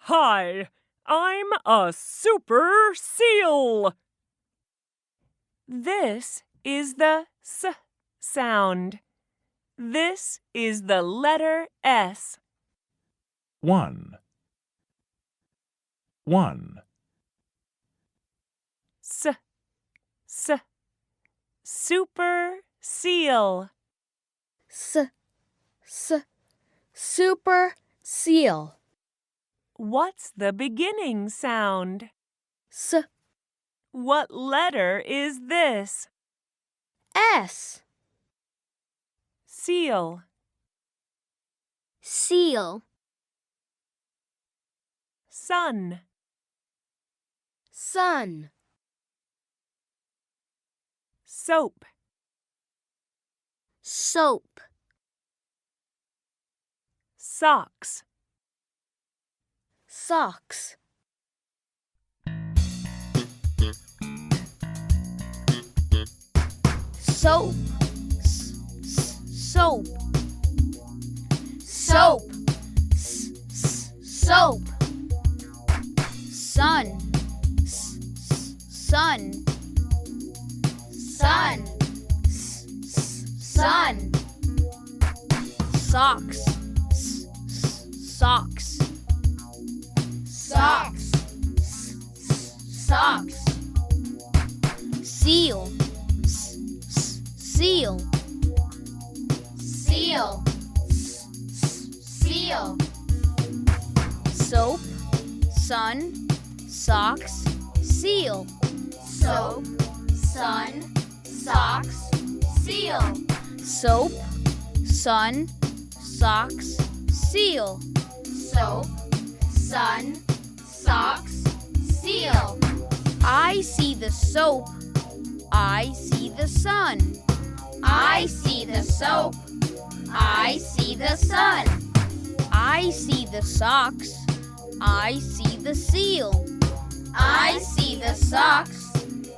Hi, I'm a super seal. This is the S sound. This is the letter S. 1. S, S, super seal. Super seal. What's the beginning sound? S, What letter is this? S. Seal. Seal. Sun. Sun. Soap. Soap. Socks. Socks. Soap. Soap. Soap. Soap. Sun. Sun. Sun. Sun. Socks. Socks. Socks. Socks. Seal. Seal. Seal. Seal. Soap. Sun. Socks. Seal. Soap. Sun. Socks. Seal. Soap. Sun. Socks. Seal. Soap. Sun. Socks. Seal. I see the soap. I see the sun. I see the soap. I see the sun. I see the socks. I see the seal. I see the socks.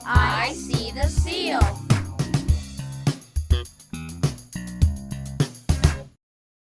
I see the seal.